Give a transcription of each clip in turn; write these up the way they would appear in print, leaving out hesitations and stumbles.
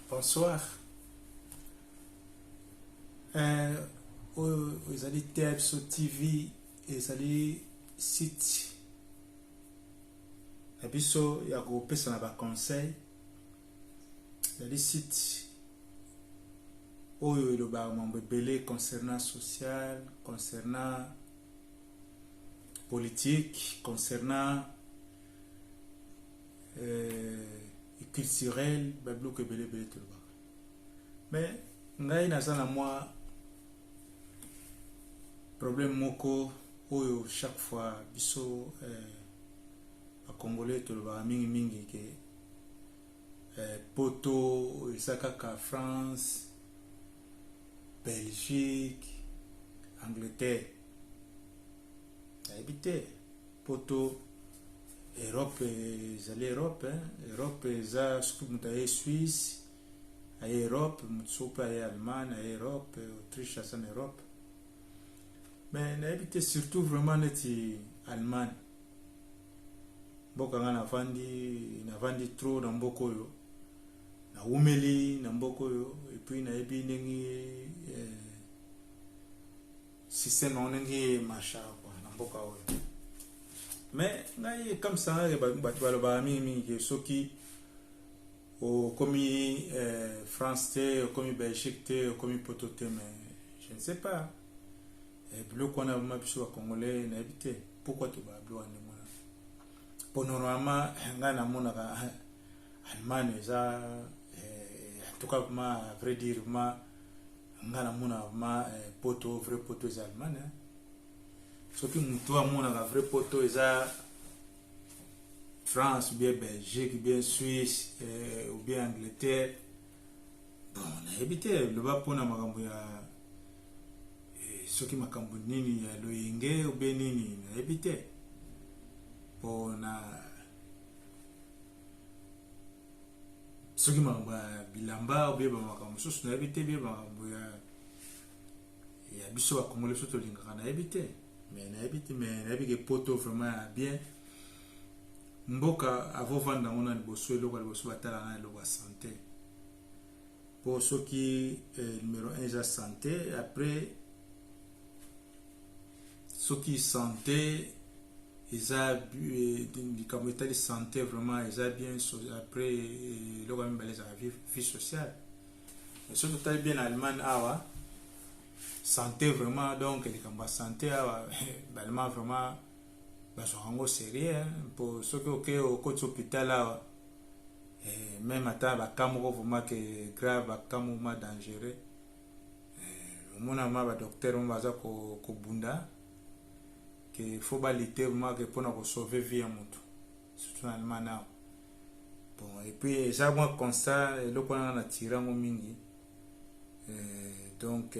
Bonsoir. Vous allez taper sur TV et vous allez site. Et puis, il y a un personne qui conseil. Vous allez site. Où il y a un belé concernant social, concernant politique, concernant culturel, bablo que belé belé tout le monde. Mais ngai na sana moi problème moko oyo chaque fois biso a congolais tout le monde mingi mingi ke poto isakaka France, Belgique, Angleterre. Habité poto Europe, Europe, Europe, za skumutaye Suisse, aye Europe, mutsupa aye Allemagne, aye Europe, Autriche, ça en Europe. Mais n'habité surtout vraiment neti Allemagne. Boka na vandi trop dans mboko yo. Na umeli na mboko yo et puis na ebi nengi système onengi macha quoi na mboka yo. Mais comme ça baloba mingi ke soki au komi France te au komi Belgique te au komi poto te mais je ne sais pas bleu qu'on a mabiso congolais na habité pourquoi tu ba bleu en moi pour normalement ngana mona ka Allemagne za en tout cas à vrai dire ma ngana mona ma poto vrai poto za Allemagne soki mutu amona ka vrai poto eza France ou bien Belgique ou bien Suisse ou bien Angleterre bon na habité le ba pona makambo ya soki makambo nini ya loyenge ou bien nini na habité pona soki makambo ya bilamba ou bien makambo soso na habité bien makambo ya biso ba congolais soto lingaka na habité mais na habité poto vraiment bien mboka avant vendre on a liboso eloko liboso batala na eloko santé pour ceux qui numéro 1 est santé après ceux qui santé ils a du comité de santé vraiment ils a bien après le quand même les vie sociale et surtout très bien Allemagne awa santé vraiment donc les camps santé awa vraiment bazo sérieux pour ceux qui au côté hôpital là même à ba kamoko vraiment que grave ba kamoma dangereux mona ma ba docteur on va ko bunda que faut ba lutter vraiment que pour na sauver vie à moto surtout en Allemagne bon et puis ça moi constat le ko na tirango mingi donc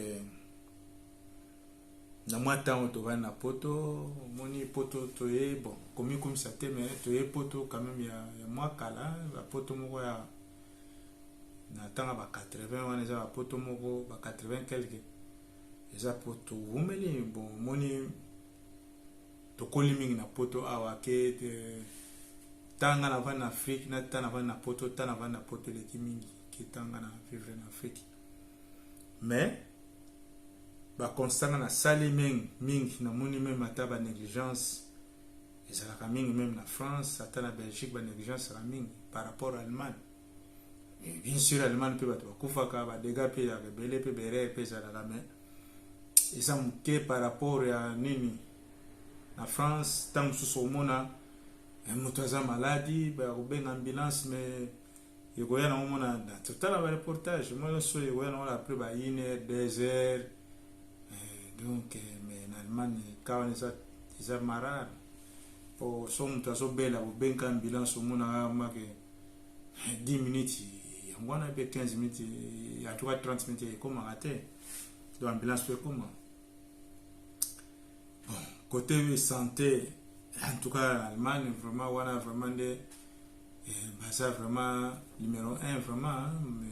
na mwata to va na poto moni poto toye bon comme ça te mais toye poto quand même ya moi kala ba poto moko ya na tanga ba 80 wana za ba poto moko ba 80 quelque eza poto umeli bon moni to kolimi na poto awa ke tanga na va na Afrique na tanga va na poto le kimingi ki tanga na vivre en Afrique mais ba constant na sali mingi na moni même ata ba négligence ezalaka mingi même na France ata na Belgique ba négligence la mingi par rapport à Allemagne et bien sûr Allemagne peut battre kufaka ba dégâts pe ya belé pe bere pe ezalaka mais eza muke par rapport à nini na France tant sous mona mutu aza maladie ba rubenga ambulance mais yegoya na mona na total ba reportage moi so yegoya na après ba 1 heure 2 heures donc mais en Allemagne quand ils ont marre pour son taso bela ou ben ambulance au mona ma que 10 minutes ngwana be 15 minutes ya 30 minutes comment rater l'ambulance fait comment bon côté santé en tout cas en Allemagne vraiment on a vraiment des ça vraiment numéro 1 vraiment mais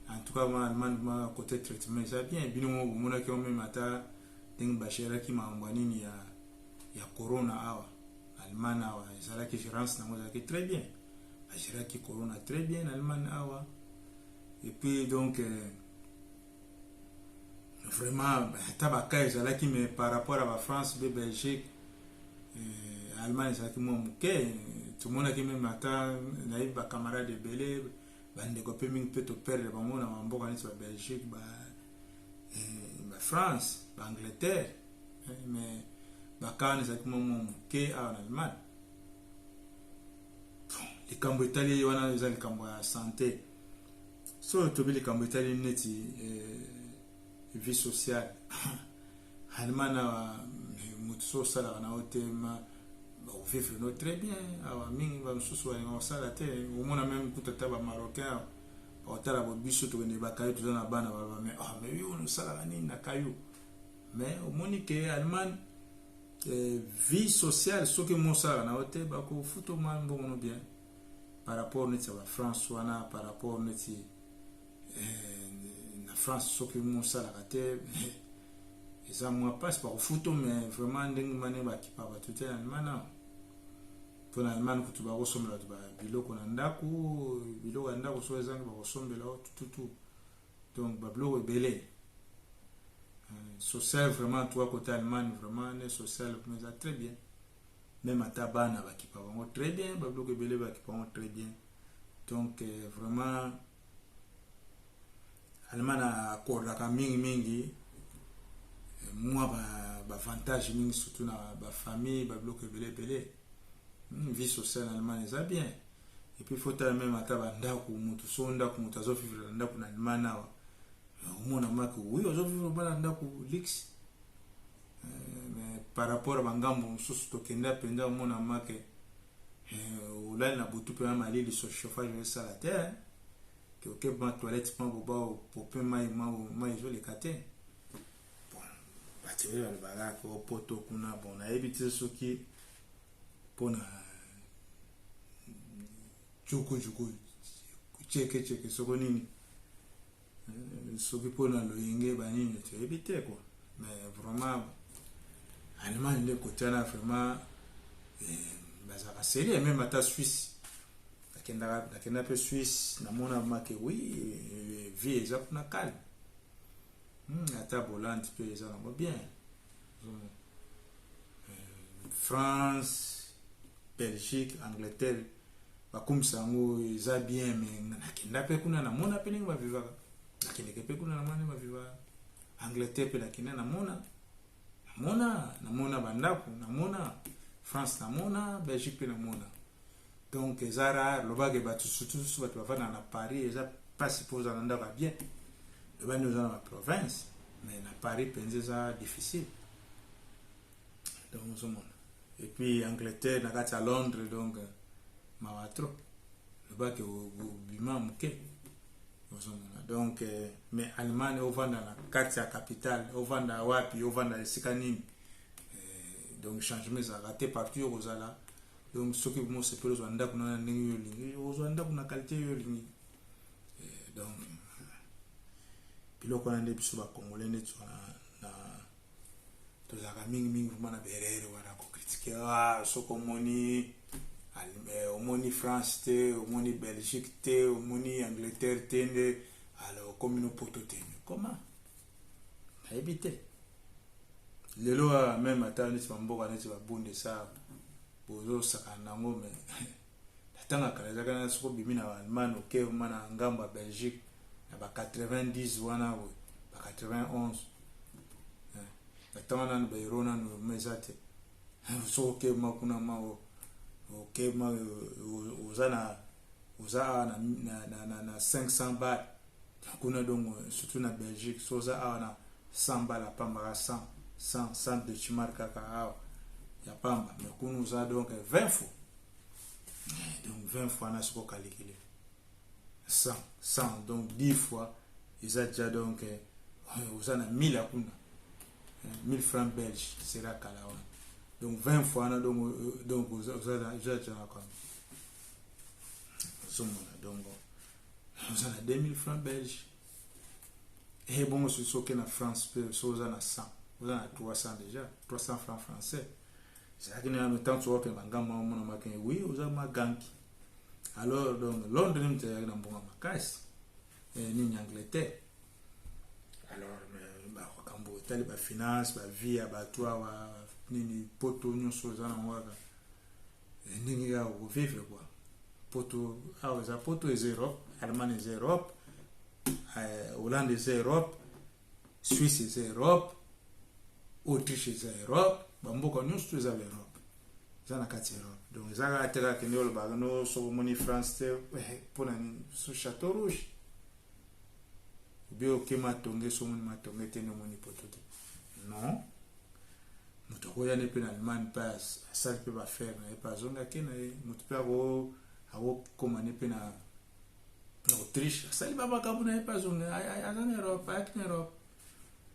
en tout cas moi Allemagne côté traitement ça bien bino mona ki même ata ding bashera ki mangwani ni ya corona awa Allemagne awa ça la qui gérance na moi qui très bien bashera ki corona très bien Allemagne awa Et puis donc vraiment tabaka ezalaki mais par rapport à la France, la Belgique, Allemagne ezalaki mwa moke. Tomonaki même ata nayebi bacamarade ebele bandeko mpe mingi mpe toperdre bango na bamboka neti ba Belgique, ba France, ba Angleterre, mais bakana ezalaki mwa moke awa na Allemagne. Likambo etali wana eza likambo ya santé. So tobi likambo etali neti vie sociale. Allemagne mutu so sala na otema vivre no très bien. Awa mingi ba mususu wa sala te. Omona même kutata ba Marocain otala bo biso to ne bakayo to na bana ba mais mais yo no sala nini na kayo. Mais omoni ke Allemagne vie sociale so ke mo sala na ote ba ko futo man bongo bien. Par rapport à la France, par rapport à la France, ce que nous avons raté, et ça moi passe par le foot, mais vraiment, des manières qui parlent tout est en Allemagne. Pour l'Allemagne, tu vas ressembler à bilo qu'on a ndaku, bilo qu'on a ndaku soit les Anglais ressembler là tout. Donc bablo est belé. Social vraiment toi côté Allemagne vraiment les social mais ça très bien. Même à Tabana qui parlent très bien, bablo que belé qui parlent très bien. Donc vraiment Allemagne a accordé à mingi moi ba avantage mingi surtout na ba famille bablo que belé vie sociale en Allemagne ça bien. Et puis faut même à tabanda ku mutu sonda ku mutu azo vivre nda ku na Allemagne na umona mako oui azo vivre bala nda ku lix. Mais par rapport à bangambo susu tokenda penda umona make là na butu pe mali de chauffage ça la terre que ok ban toilette pan boba pour pe mai zo les katé bon batire le baraka au poto kuna bon na ebiti soki pona juku cheke soko nini soki pona lo yenge banini tu ebite quoi mais vraiment Allemagne le côté là vraiment bazaka série même à Suisse la peu Suisse na mona make oui vie exact na calme ata Hollande peut les avoir bien France Belgique Angleterre comme ça ils a bien mais nakenda pe kuna na mona pe ninga viva nakende pe kuna na mona viva Angleterre pe nakenda na mona bandaku na mona France na mona Belgique pe na mona donc ezara lobage batu surtout batu bavana na Paris eza pas supposé nanda ba bien le bani dans la province mais na Paris penza ça difficile donc ce monde et puis Angleterre na kati à Londres donc mawatro lobage au bima muke donc mais Allemagne au vanda na kati ya capitale au vanda wapi au vanda sikani donc changement ça raté partout aux ala donc ce qui vous c'est pour anda kuna ningi yolingi aux anda kuna qualité yolingi donc biloko na nde biso ba congolais ne na to za ka mingi vraiment na berere wana ko critiquer soko moni omoni France te omoni Belgique te omoni Angleterre te alors comme nous poto te comment na éviter lelo même atani tsamboka ne tsa bunde sa bozo sakana ngome tanga kala zakana soko bimina wa Allemagne ok mana ngamba Belgique na ba 90 wana we ba 91 tanga na Bayrona no mezate so ok makuna mao ok ma uzana na 500 baht kuna donc surtout na Belgique so za na 100 baht la pamba 100 de chimarka ka ya pamba mais qu'on nous a donc 20 fois donc 20 fois na soko calculer 100 donc 10 fois ils a déjà donc vous en a 1000 à kuna 1000 francs belges sera kalawa donc 20 fois na donc vous a déjà comme donc vous en a 2000 francs belges et bon ce soko na France peut so za na 100 vous en a 300 déjà 300 francs français. C'est que nous avons tant de choses que nous avons oui, nous avons ganki. Alors, donc, Londres, nous avons un bon macas. nini Angleterre. Alors makambo etali ba finance ba vie ya bato awa nini poto nyonso eza na waka ndenge ya vivre quoi. Poto awa eza poto eza Europe, Allemagne eza Europe, Hollande eza Europe, Suisse eza Europe, Autriche eza Europe, bamboka nyonso eza Europe, eza na kati Europe. Donc eza kaka te kaka kende olobaka no soko moni France te mpona so Château Rouge bien ok matonge so moni matonge te no moni poto te non moto akoyani mpe na Allemagne mpe asali mpe bafere na ye mpe azonga ke na ye moto mpe akokomane mpe na Autriche asali bamakambo na ye mpe azonga aza na Europe ayaki na Europe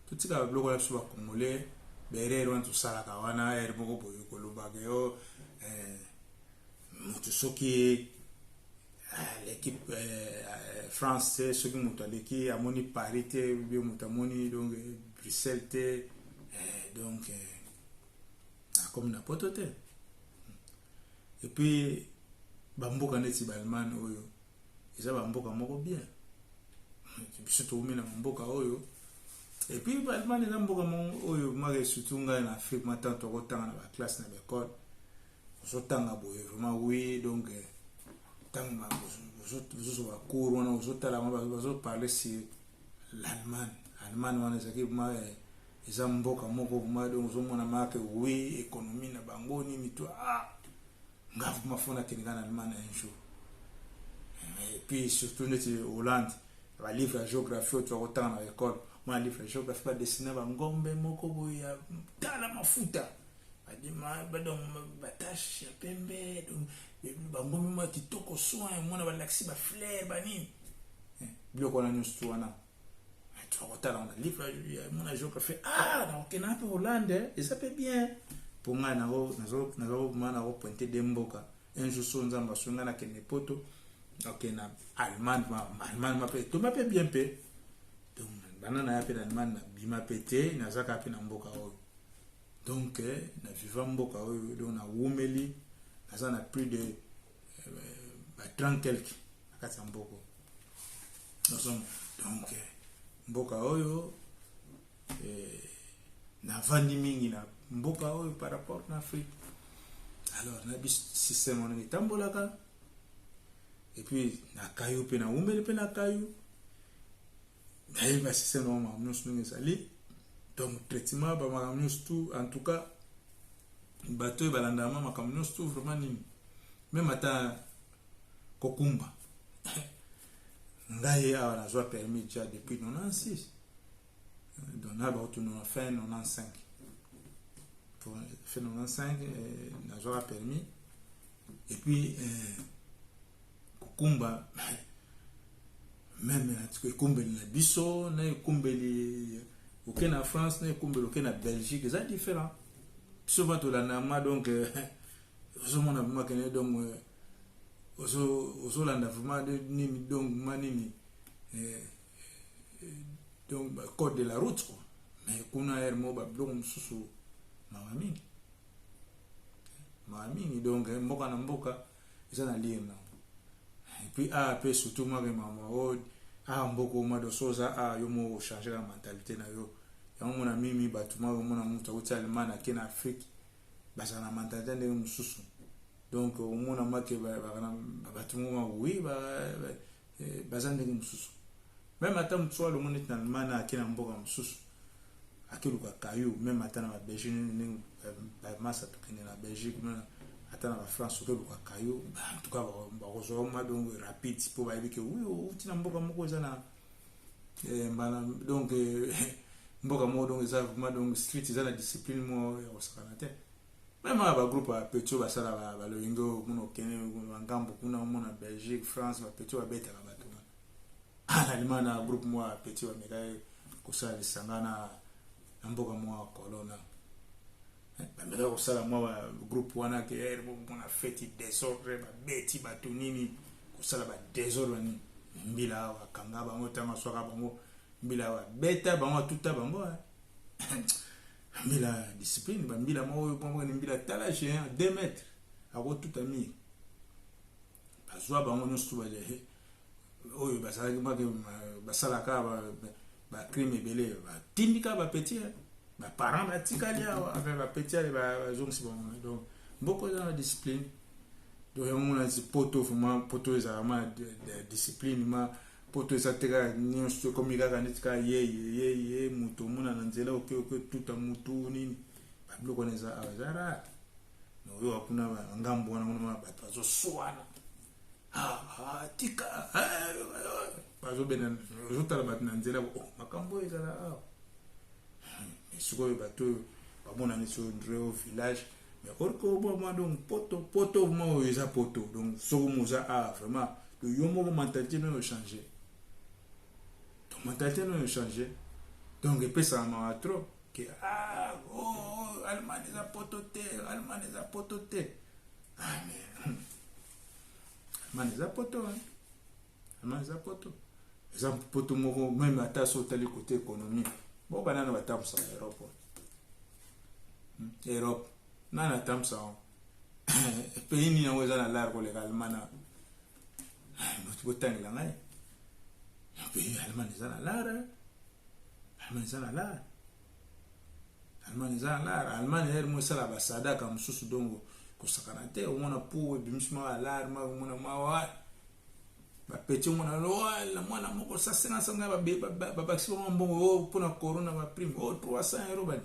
totika babiloko na biso bakongole berere wana tosalaka wana ere moko boye kolobaka yo moto soki l'équipe France soki moto aleki amoni Paris te bien moto amoni donc Bruxelles te donc comme na poto te. Et puis bamboka neti Allemagne oyo eza bamboka moko bien biso toumi na mboka oyo. Et puis Allemagne eza mboka moko oyo maka surtout ngai na Afrique matin tokotanga na baklasse na bekole ozotanga boye vraiment oui donc tanga ozo bacours wana ozotala bazoparle sur l'Allemagne wana ezaki vraiment eza mboka moko vraiment donc ozomona maka oui économie na bango nini to nga vraiment fona keninga na Allemagne un jour. Et puis surtout neti Hollande ba livre ya géographie to otanga na école moi livre ya géographie ba dessiner ba ngombe moko boye ya tala mafuta adima badon batache ya pembe donc bangombe mo kitoko soin mona ba laxi ba fleur ba nini biloko na nyusu wana tu otala na livre ya mona géographie na okena pe Hollande et ça peut bien pour nga nazo mana ko pointer de mboka un jour so nzamba so nga na kene poto okena Allemagne ma pe to ma pe bien pe donc banana ya pe na Allemagne na bima pété na zaka pe na mboka oyo. Donc na vivant mboka oyo donc na wumeli naza na plus de 30 quelques akati mboko donc mboka oyo na vandi mingi na mboka oyo par rapport na Afrique. Alors na bis système on etambolaka et puis na kayu pe na wumeli pe na kayu na ba système on ma nyonso ngezali. Donc traitement ba makambo tout en tout cas bateau balanda ma makambo tout vraiment nini même ata kokumba ngai awa na zwa permis déjà depuis 96 donc na ba autonomie fin 95 pour fin 95 na zwa permis et puis kokumba même na kokumbeli na biso na kokumbeli aucun en France n'est comme aucun en Belgique, c'est différent. Souvent tout la nama donc aux mon abuma que donc aux Hollande vraiment ni donc manini donc code de la route quoi. Mais qu'on a hermo ba blom susu mamami donc mboka na mboka ils en lire na. Et puis après surtout moi maman mboko mado soza yomo changer la mentalité na yo yango na mimi batuma mona muta uti Allemagne na kena Afrique basa na mentalité de mususu donc mona make batuma oui bazande mususu même ata mutwa lo mona na Allemagne na kena mboka mususu akiluka kayu même ata na Belgique ni masa tukene na Belgique ata na France ko luka kayu en tout cas ba rozoma donc rapide pour ba que oui uti na mboka moko eza na donc mboka moko donc eza vraiment donc street eza la discipline mo ya osakana même ba groupe ba petio ba sala ba loingo muno kene ngambo kuna mona Belgique France ba petio ba beta ba bato Allemagne na groupe mo petio ba meka ko sala sangana na mboka mo kolona bamela kosala mwa groupe wana ke mona feti désordre ba beti bato nini kosala ba désordre ni mbila wa kanga bango tama swaka bango mbila wa beta bango tuta bango mbila discipline ba mbila mo bango ni mbila tala géant 2 mètres ako tuta mi bazwa bango nyonso ba oyo basalaka bacrime ebele batindika bapeti baparent batikali awa avec bapeti ale bazongisi bango donc mboko eza na discipline donc yamona poto vraiment poto ezala ma discipline ma poto eza teka nyonso komi kaka neti kaka ye moto omona na nzela oke tuta mutu nini babiloko wana eza awa eza rare oyo akuna ngambo wana mona bato bazoswana tika bazobena ozotala bato na nzela makambo oyo ezala awa sikoyo bato bamona neti ndreo village mais orko mwa donc poto mwa oyo eza poto donc soko moza vraiment yo moko mentalité no changer donc mentalité no changer donc epesa ma trop que Allemagne eza poto te Allemagne eza poto te mais Allemagne eza poto Allemagne eza poto eza poto moko même ata so tali côté économique bon banana batamsa Europe nana tamsa pays ni yango eza na lar koleka Allemagne moto botangela ngai pays Allemagne eza na lar Allemagne eza na lar Allemagne eza na lar Allemagne ere mo sala basadaka mosusu dongo kosakana te omona po ebimisima ya lar ma omona mawa bapeti omona loala mwana moko sa 500 babakisi bango mbongo mpona corona baprime 300 euro bani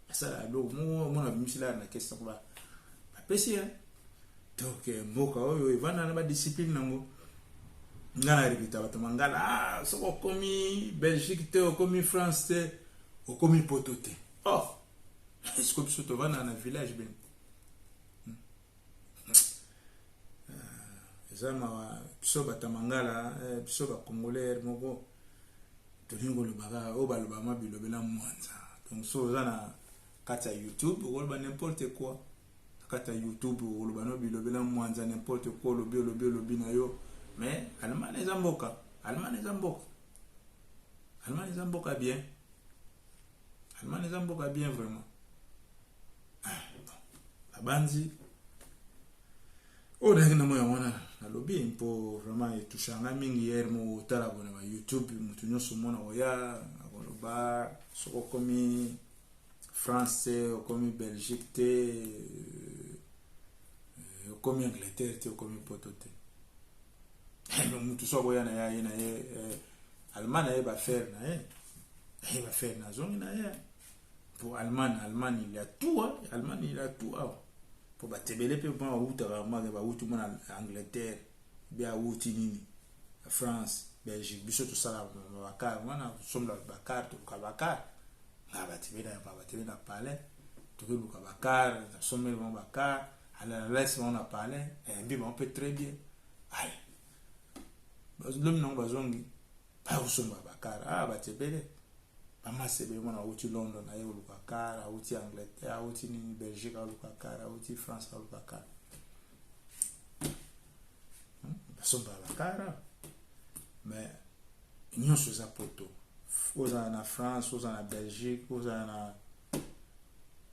asala biloko moko omona bimisi lar na kesi bapesi donc mboka oyo evanda na badiscipline nango nga na ripita bato mangala soko okomi Belgique te okomi France te okomi poto te esiko biso tovanda na village beni eza mawa biso batamangala biso bacongolais moko tolingi kolobaka oyo balobama bilobela mwanza donc so oza na kati ya YouTube okoloba n'importe quoi kati ya YouTube okoloba no bilobela mwanza n'importe quoi olobi na yo mais Allemagne eza mboka Allemagne eza mboka bien Allemagne eza mboka bien vraiment abanzi oyo na moya wana nalobi mpo vraiment etushanga mingi hier mo tala bona ba YouTube mutu nyonso mona oya akoloba soko komi France okomi Belgique te okomi Angleterre te okomi poto te mutu soko ya na ye Allemagne ba faire na ye ba faire na zone na ye pour Allemagne il y a tout Allemagne il y a tout pour batebele pe ba uta ba utu mona Angleterre bia uti nini France Belgique biso to sala bakar wana somla bakar to kabakar nga batebele na palais to ke buka bakar na somel bon bakar ala laisse on a parlé et bien on peut très bien allez l'homme non bazongi ba usomba bakar batebele bamasebe mona uti London na yo lukakara uti Angleterre uti ni Belgique lukakara uti France lukakara basomba bakara mais nyonso za poto oza na France oza na Belgique oza na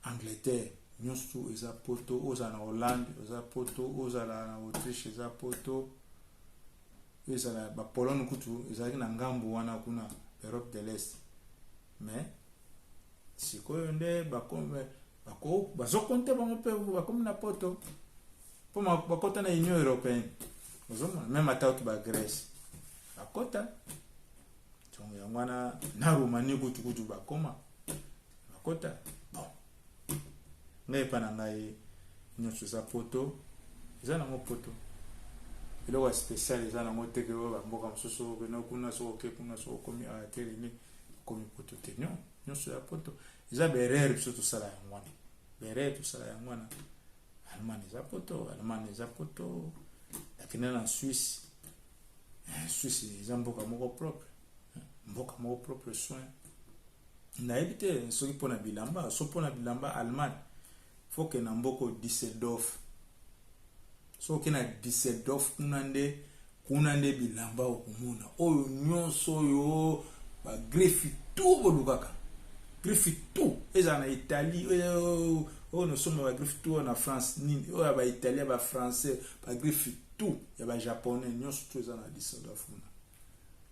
Angleterre nyonso eza poto oza na Hollande oza poto oza na Autriche eza poto eza na ba Pologne kutu ezali na ngambo wana kuna Europe de l'Est mais sikoyo nde bazokonte bango mpe bakomi na poto mpo bakota na Union Européenne ozomona même ata oki bagrèce bakota tongo yango wana na Roumanie kutu bakoma bakota bon ngai epa na ngai nyonso eza poto eza nango poto eloko ya spécial eza nango teke oyo bamboka mosusu okena kuna sokoke kuna sokokomi atelemi komi poto te nyonso ya poto eza berere biso tosala yango wana berere tosala yango wana Allemagne eza poto lakini na Suisse eza mboka moko propre soin nayebi te soki mpona bilamba mpona bilamba Allemagne faut que na mboko Düsseldorf soki na Düsseldorf kuna nde bilamba okomona oyo nyonso oyo ba greffi tout bolukaka greffi tout eza na Italie oyo no somba ba greffi tout na France nini oyo ba Italien ba français ba greffi tout ya ba japonais nyonso tout eza na Düsseldorf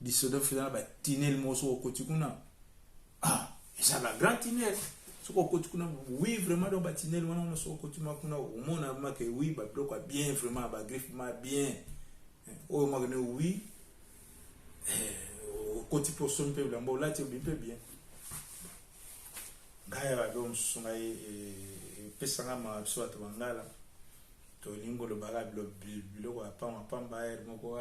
lisodo fina ba tinel moso au kotikuna ah ça va grand tinel ce au kotikuna oui vraiment donc ba tinel wana on so au kotikuna kuna au mona ma que oui ba bloc bien vraiment ba griffe ma bien au ma que oui au kotik pour son peu lambo là tu bien gaya ba dom sungai pesanga ma so atwangala to lingo lo baga bilo ko pamba moko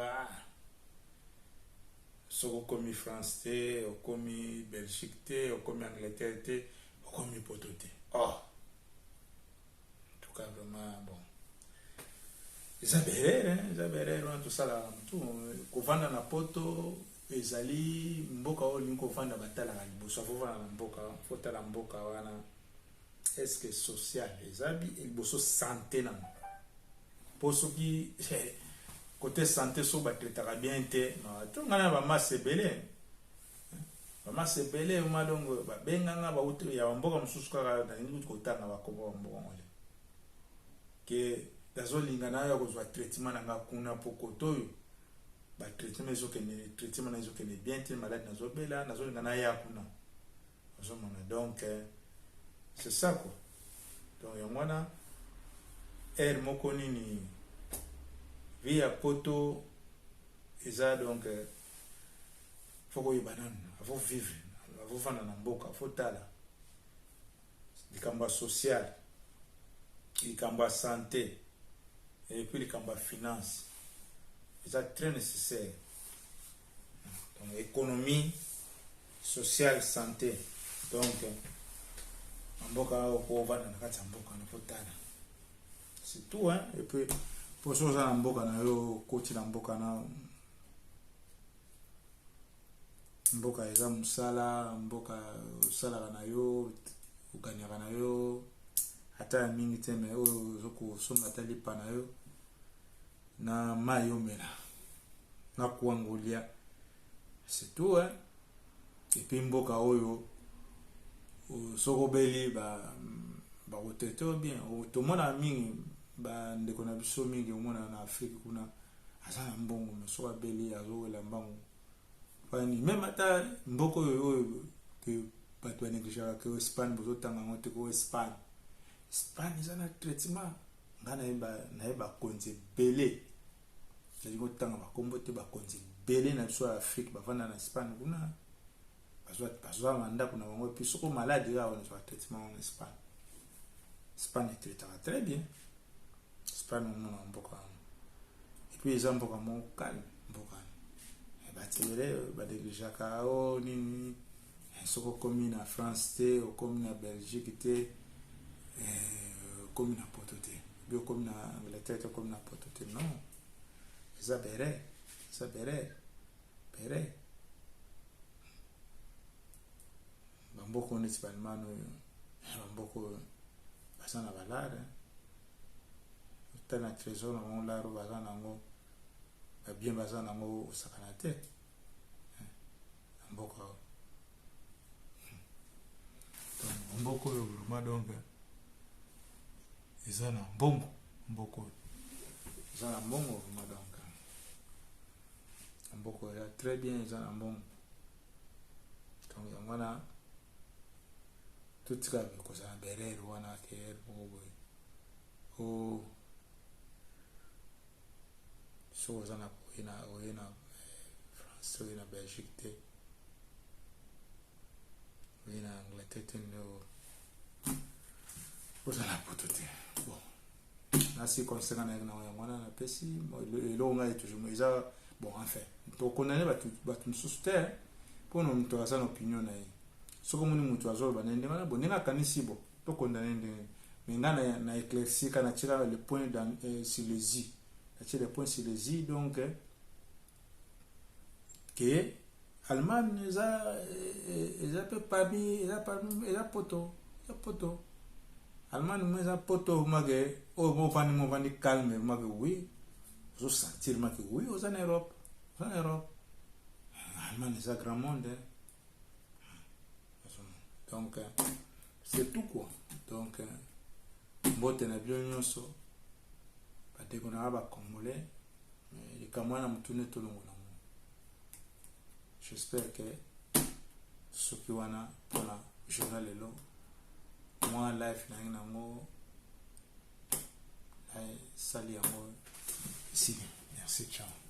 soko komi France te, o komi Belgique te, o komi Angleterre te, o komi poto te. Oh! En tout cas, vraiment, bon. Isabelle, tout ça là, tout. Kovanda na poto, ezali, mboka o linko kovanda batala na liboso, fovanda na mboka, fotala mboka wana. Est-ce que social, ezabi, liboso santé na. Poso ki, côté santé so ba traitera bien te no to ngana ba masebele ma dongo ba benganga ba utu ya mboka mususu kaka na ngi ko tanga ba kobo mboka ngole ke dazo lingana ya ko zwa traitement nga kuna pokoto ba traitement zo kene traitement na zo kene bien te malade nazo bela nazo lingana ya kuna zo mona donc c'est ça quoi donc ya mwana moko nini via poto eza donc faut que banane faut vivre faut vivre na mboka faut tala likamba social likamba santé et puis likamba finance eza très nécessaire donc économie sociale santé donc mboka ko vana na kati mboka na faut tala c'est tout hein et puis pour ça na mboka na yo koti na mboka na mboka eza musala mboka usala na yo uganyaka na yo ata mingi teme o zoko soma talipa na yo na mayo mena na kuangolia c'est tout hein et puis mboka oyo soko beli ba oteto bien o to mona mingi ba ndeko na biso mingi omona na Afrique kuna asana mbongo meso abeli azowela mbango fani même ata mboko oyo que bato banegligera que Espagne bozo tanga ngote ko Espagne izana traitement ngana na ba konzi belé c'est ko tanga ba kombote ba konzi belé na biso Afrique ba vanda na Espagne kuna bazwa manda kuna bango puis soko malade ya on soit traitement en Espagne traite très bien Espagne mon mboka et puis les mboka mon calme mboka ba télé ba déjà kao nini soko comme na France te ou comme na Belgique te comme na poto te bio comme na Angleterre comme na poto te non ça bere bamboko ne spanmano bamboko basana balade tana trésor na laro bazana ngo bien bazana ngo sakana te mboka donc mboko yo vraiment donc ezana mbongo mboko ezana mbongo vraiment donc mboko ya très bien ezana mbongo donc ngana tout ça ko ça berere wana ke o so zana ko ina France ou ina Belgique te ina Angleterre no ozala poto te bon nasi concernant na wana na pesi lo ngai toujours eza bon enfin to condamner batu suster pour no mto asa na opinion na ye soko muni mutu azolo banende wana bon ninga kanisi bo to condamner ndenge mais ngana na éclaircir kana tira le point dans sur les i tira le point sur les i donc que Allemagne eza pe parmi eza poto Allemagne mais poto mage o mo vani calme mage oui je sentir mage oui aux en Europe Allemagne c'est grand monde donc c'est tout quoi donc mbote na bio nyonso bateko na ba congolais mais likamwana mutune tolongo na j'espère que soki wana mpona journal lelo mwa life na yango sali yango si merci ciao.